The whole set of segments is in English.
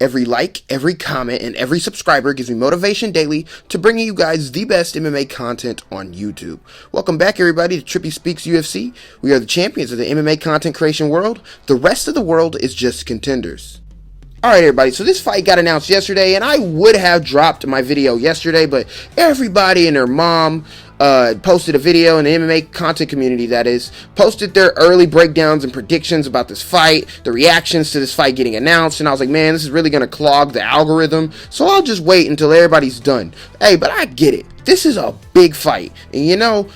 Every like, every comment, and every subscriber gives me motivation daily to bring you guys the best MMA content on YouTube. Welcome back, everybody, to Trippy Speaks UFC. We are the champions of the MMA content creation world. The rest of the world is just contenders. Alright, everybody, so this fight got announced yesterday, and I would have dropped my video yesterday, but everybody and their mom posted a video in the MMA content community, that is, posted their early breakdowns and predictions about this fight, the reactions to this fight getting announced, and I was like, man, this is really going to clog the algorithm, so I'll just wait until everybody's done. Hey, but I get it. This is a big fight, and you know,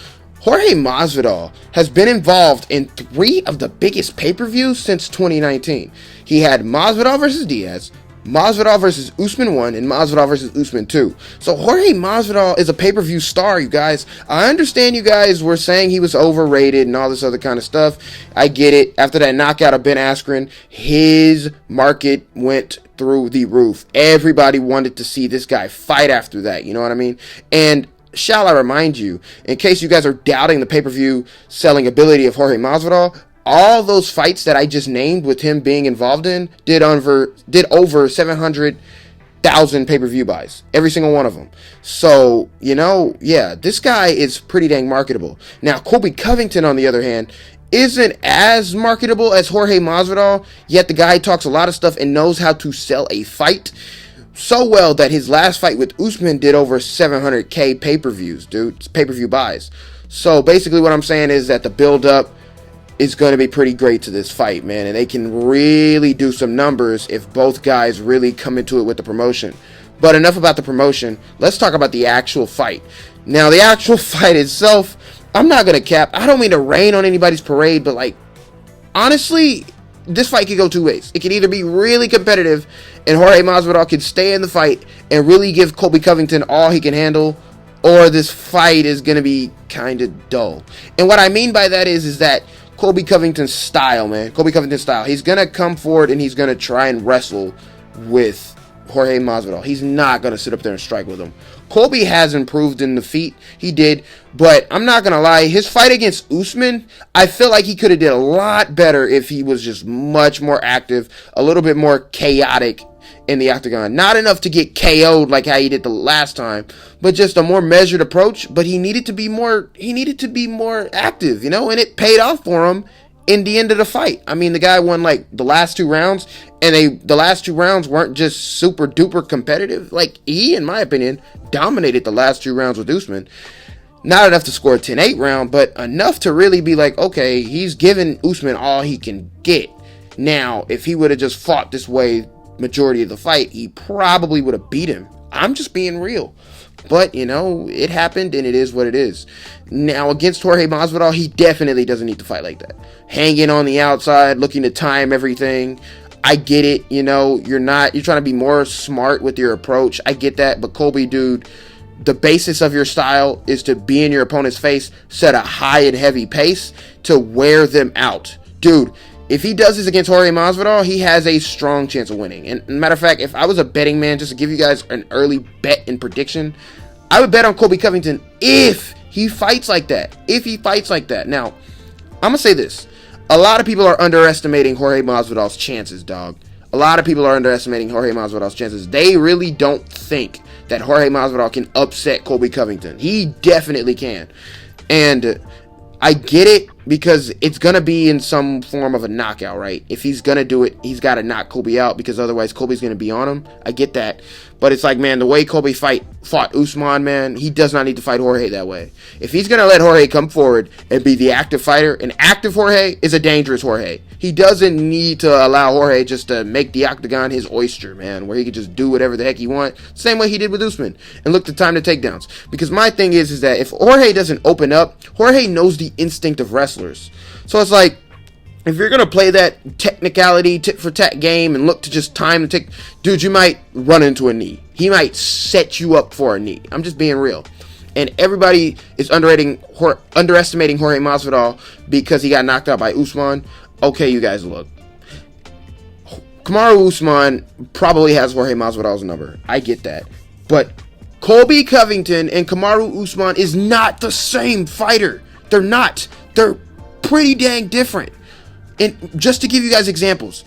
Jorge Masvidal has been involved in 3 of the biggest pay-per-views since 2019. He had Masvidal versus Diaz, Masvidal versus Usman 1, and Masvidal versus Usman 2. So Jorge Masvidal is a pay-per-view star, you guys. I understand you guys were saying he was overrated and all this other kind of stuff. I get it. After that knockout of Ben Askren, his market went through the roof. Everybody wanted to see this guy fight after that, you know what I mean? And shall I remind you, in case you guys are doubting the pay-per-view selling ability of Jorge Masvidal, all those fights that I just named with him being involved in did over 700,000 pay-per-view buys. Every single one of them. So, you know, yeah, this guy is pretty dang marketable. Now, Colby Covington, on the other hand, isn't as marketable as Jorge Masvidal, yet the guy talks a lot of stuff and knows how to sell a fight so well that his last fight with Usman did over 700K pay-per-views, dude. Pay-per-view buys. So, basically what I'm saying is that the build-up is going to be pretty great to this fight, man, and they can really do some numbers if both guys really come into it with the promotion. But enough about the promotion. Let's talk about the actual fight. Now, the actual fight itself, I'm not going to cap. I don't mean to rain on anybody's parade, but, like, honestly, this fight could go 2 ways. It could either be really competitive and Jorge Masvidal can stay in the fight and really give Colby Covington all he can handle, or this fight is going to be kind of dull. And what I mean by that is that Colby Covington's style, man. Colby Covington's style. He's going to come forward and he's going to try and wrestle with Jorge Masvidal. He's not going to sit up there and strike with him. Colby has improved in the feet. He did. But I'm not going to lie. His fight against Usman, I feel like he could have did a lot better if he was just much more active, a little bit more chaotic in the octagon. Not enough to get KO'd like how he did the last time, but just a more measured approach. But he needed to be more active, you know, and it paid off for him in the end of the fight. I mean, the guy won like the last 2 rounds, and the last 2 rounds weren't just super duper competitive. Like, he, in my opinion, dominated the last 2 rounds with Usman. Not enough to score a 10-8 round, but enough to really be like, okay, he's giving Usman all he can get. Now, if he would have just fought this way majority of the fight, he probably would have beat him. I'm just being real. But, you know, it happened and it is what it is. Now, against Jorge Masvidal, he definitely doesn't need to fight like that. Hanging on the outside, looking to time everything. I get it, you know, you're trying to be more smart with your approach. I get that, but Colby, dude, the basis of your style is to be in your opponent's face, set a high and heavy pace to wear them out. Dude, if he does this against Jorge Masvidal, he has a strong chance of winning. And matter of fact, if I was a betting man, just to give you guys an early bet and prediction, I would bet on Colby Covington if he fights like that. If he fights like that. Now, I'm going to say this. A lot of people are underestimating Jorge Masvidal's chances, dog. A lot of people are underestimating Jorge Masvidal's chances. They really don't think that Jorge Masvidal can upset Colby Covington. He definitely can. And I get it, because it's going to be in some form of a knockout, right? If he's going to do it, he's got to knock Colby out, because otherwise Colby's going to be on him. I get that. But it's like, man, the way Colby fought Usman, man, he does not need to fight Jorge that way. If he's going to let Jorge come forward and be the active fighter, an active Jorge is a dangerous Jorge. He doesn't need to allow Jorge just to make the octagon his oyster, man, where he can just do whatever the heck he wants, same way he did with Usman, and look to time the takedowns. Because my thing is that if Jorge doesn't open up, Jorge knows the instinct of wrestlers. So it's like, if you're going to play that technicality, tit-for-tat game and look to just time the tick, dude, you might run into a knee. He might set you up for a knee. I'm just being real. And everybody is underestimating Jorge Masvidal because he got knocked out by Usman. Okay, you guys, look. Kamaru Usman probably has Jorge Masvidal's number. I get that. But Colby Covington and Kamaru Usman is not the same fighter. They're not. They're pretty dang different. And just to give you guys examples,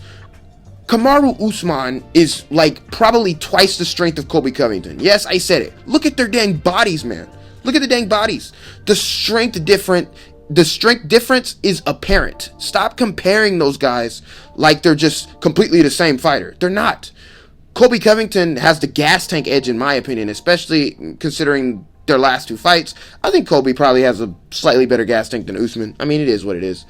Kamaru Usman is like probably twice the strength of Colby Covington. Yes, I said it. Look at their dang bodies, man. Look at the dang bodies. The strength difference is apparent. Stop comparing those guys like they're just completely the same fighter. They're not. Colby Covington has the gas tank edge in my opinion, especially considering their last two fights. I think Colby probably has a slightly better gas tank than Usman. I mean, it is what it is.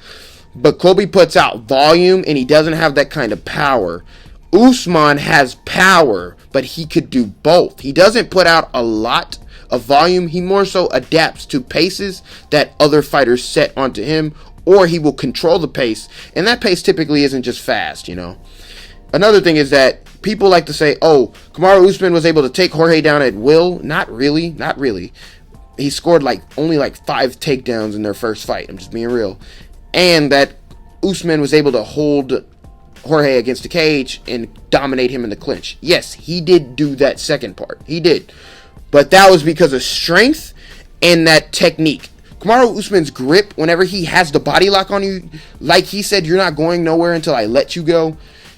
But Colby puts out volume, and he doesn't have that kind of power. Usman has power, but he could do both. He doesn't put out a lot of volume. He more so adapts to paces that other fighters set onto him, or he will control the pace, and that pace typically isn't just fast, you know. Another thing is that people like to say, oh, Kamaru Usman was able to take Jorge down at will. Not really. He scored only 5 takedowns in their first fight. I'm just being real. And that Usman was able to hold Jorge against the cage and dominate him in the clinch. Yes, he did do that second part. He did. But that was because of strength and that technique. Kamaru Usman's grip, whenever he has the body lock on you, like he said, you're not going nowhere until I let you go.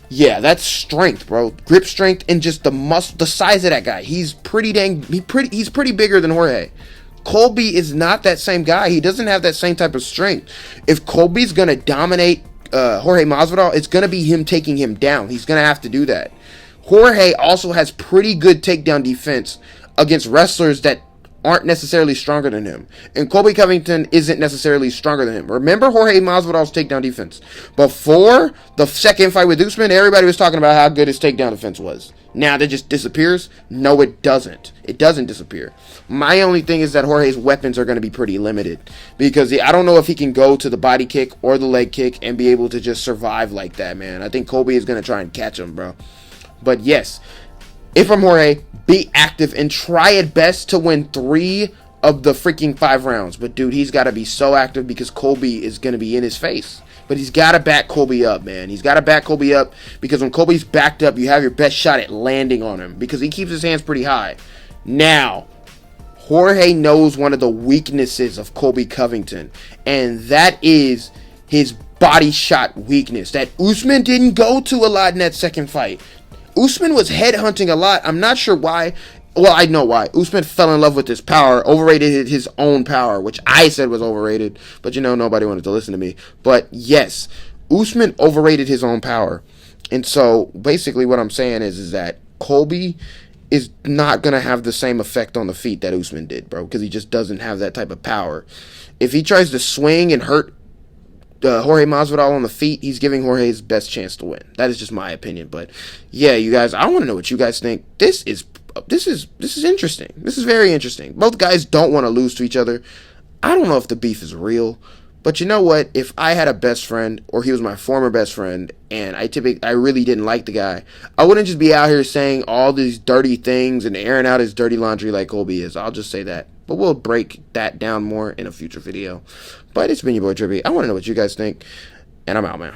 Yeah, that's strength, bro. Grip strength and just the size of that guy. He's pretty bigger than Jorge. Colby is not that same guy. He doesn't have that same type of strength. If Colby's going to dominate Jorge Masvidal, it's going to be him taking him down. He's going to have to do that. Jorge also has pretty good takedown defense against wrestlers that aren't necessarily stronger than him. And Colby Covington isn't necessarily stronger than him. Remember Jorge Masvidal's takedown defense. Before the second fight with Usman, everybody was talking about how good his takedown defense was. Now that just disappears? No, it doesn't. It doesn't disappear. My only thing is that Jorge's weapons are going to be pretty limited. Because I don't know if he can go to the body kick or the leg kick and be able to just survive like that, man. I think Colby is going to try and catch him, bro. But yes, if I'm Jorge, be active and try at best to win 3 of the freaking 5 rounds. But dude, he's got to be so active because Colby is going to be in his face. But he's got to back Colby up, man. He's got to back Colby up because when Colby's backed up, you have your best shot at landing on him because he keeps his hands pretty high. Now, Jorge knows one of the weaknesses of Colby Covington, and that is his body shot weakness that Usman didn't go to a lot in that second fight. Usman was headhunting a lot. I'm not sure why. Well, I know why. Usman fell in love with his power, overrated his own power, which I said was overrated. But, nobody wanted to listen to me. But, yes, Usman overrated his own power. And so, basically what I'm saying is that Colby is not going to have the same effect on the feet that Usman did, bro, because he just doesn't have that type of power. If he tries to swing and hurt Jorge Masvidal on the feet, he's giving Jorge his best chance to win. That is just my opinion. But yeah, you guys, I want to know what you guys think. This is interesting. This is very interesting. Both guys don't want to lose to each other. I don't know if the beef is real, but you know what? If I had a best friend, or he was my former best friend, and I really didn't like the guy, I wouldn't just be out here saying all these dirty things and airing out his dirty laundry like Colby is. I'll just say that. But we'll break that down more in a future video. But it's been your boy Trippy. I want to know what you guys think, and I'm out, man.